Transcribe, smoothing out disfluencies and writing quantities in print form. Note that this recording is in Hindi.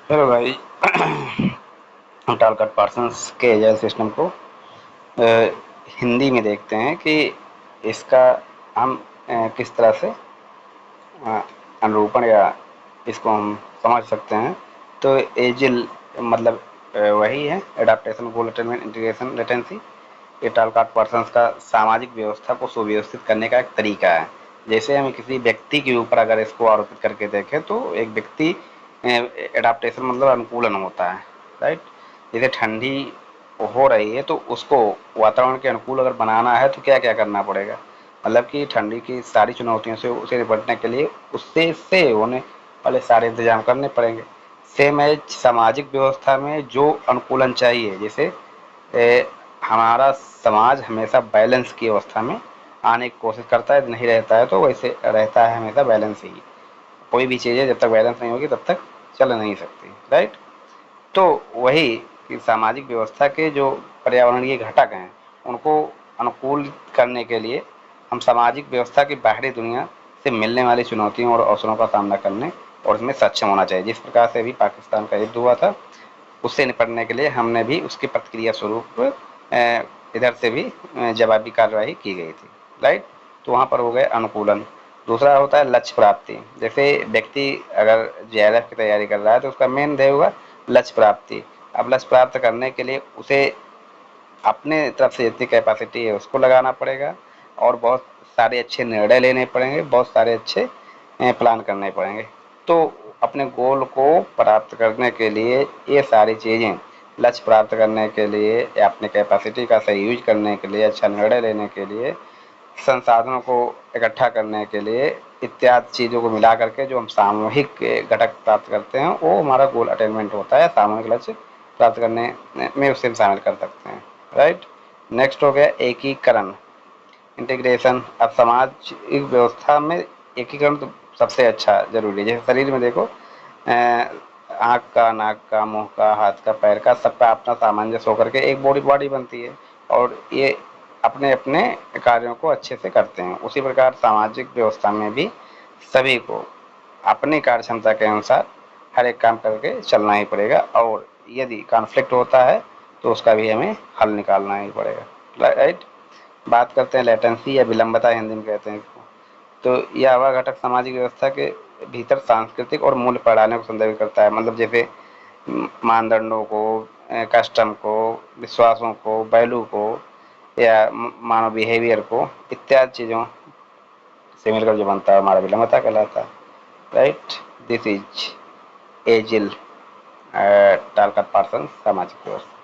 चलो भाई। टालकट पार्सन्स के एजाइल सिस्टम को अ, हिंदी में देखते हैं कि इसका हम किस तरह से अ, अनुरूपण या इसको हम समझ सकते हैं। तो एजिल मतलब वही है, एडाप्टेशन, गोल अटेनमेंट, इंटीग्रेशन, लेटेंसी। ये टालकट पार्सन्स का सामाजिक व्यवस्था को सुव्यवस्थित करने का एक तरीका है। जैसे हम किसी व्यक्ति के ऊपर अगर इसको आरोपित करके देखें तो एक व्यक्ति एडाप्टेशन मतलब अनुकूलन होता है, राइट। जैसे ठंडी हो रही है तो उसको वातावरण के अनुकूल अगर बनाना है तो क्या क्या करना पड़ेगा, मतलब कि ठंडी की सारी चुनौतियों से उसे निपटने के लिए उससे होने वाले सारे इंतजाम करने पड़ेंगे। सेम है सामाजिक व्यवस्था में जो अनुकूलन चाहिए। जैसे हमारा समाज हमेशा बैलेंस की अवस्था में आने की कोशिश करता है, नहीं रहता है तो वैसे रहता है हमेशा बैलेंस ही। कोई भी चीज़ है जब तक बैलेंस नहीं होगी तब तक चल नहीं सकती, राइट। तो वही कि सामाजिक व्यवस्था के जो पर्यावरणीय घटक हैं उनको अनुकूल करने के लिए हम सामाजिक व्यवस्था की बाहरी दुनिया से मिलने वाली चुनौतियों और अवसरों का सामना करने और इसमें सक्षम होना चाहिए। जिस प्रकार से भी पाकिस्तान का युद्ध हुआ था उससे निपटने के लिए हमने भी उसकी प्रतिक्रिया स्वरूप इधर से भी जवाबी कार्रवाई की गई थी, राइट। तो वहाँ पर हो गए अनुकूलन। दूसरा होता है लक्ष्य प्राप्ति। जैसे व्यक्ति अगर जेआरएफ की तैयारी कर रहा है तो उसका मेन ध्येय होगा लक्ष्य प्राप्ति। अब लक्ष्य प्राप्त करने के लिए उसे अपने तरफ से जितनी कैपेसिटी है उसको लगाना पड़ेगा और बहुत सारे अच्छे निर्णय लेने पड़ेंगे, बहुत सारे अच्छे प्लान करने पड़ेंगे। तो अपने गोल को प्राप्त करने के लिए ये सारी चीज़ें, लक्ष्य प्राप्त करने के लिए या अपने कैपेसिटी का सही यूज करने के लिए, अच्छा निर्णय लेने के लिए, संसाधनों को इकट्ठा करने के लिए, इत्यादि चीज़ों को मिला करके जो हम सामूहिक घटक प्राप्त करते हैं वो हमारा गोल अटेनमेंट होता है। सामूहिक लक्ष्य प्राप्त करने में उसे शामिल कर सकते हैं, राइट। नेक्स्ट हो गया एकीकरण, इंटीग्रेशन। अब सामाजिक व्यवस्था में एकीकरण तो सबसे अच्छा जरूरी है। जैसे शरीर में देखो, आँख का, नाक का, मुंह का, हाथ का, पैर का, सबका अपना सामंजस्य होकर के एक बॉडी बनती है और ये अपने अपने कार्यों को अच्छे से करते हैं। उसी प्रकार सामाजिक व्यवस्था में भी सभी को अपनी कार्य क्षमता के अनुसार हर एक काम करके चलना ही पड़ेगा और यदि कॉन्फ्लिक्ट होता है तो उसका भी हमें हल निकालना ही पड़ेगा, राइट। बात करते हैं लेटेंसी या विलंबता, हिंदी में कहते हैं इसको। तो यह वह घटक सामाजिक व्यवस्था के भीतर सांस्कृतिक और मूल्य प्रणालियों को संदर्भित करता है। मतलब जैसे मानदंडों को, कस्टम को, विश्वासों को, वैल्यू को या मानव बिहेवियर को, इत्यादि चीज़ों से मिलकर जो बनता है हमारा विलंबता कहलाता है, right. This is AGIL Talcott Parson सामाजिक व्यवस्था।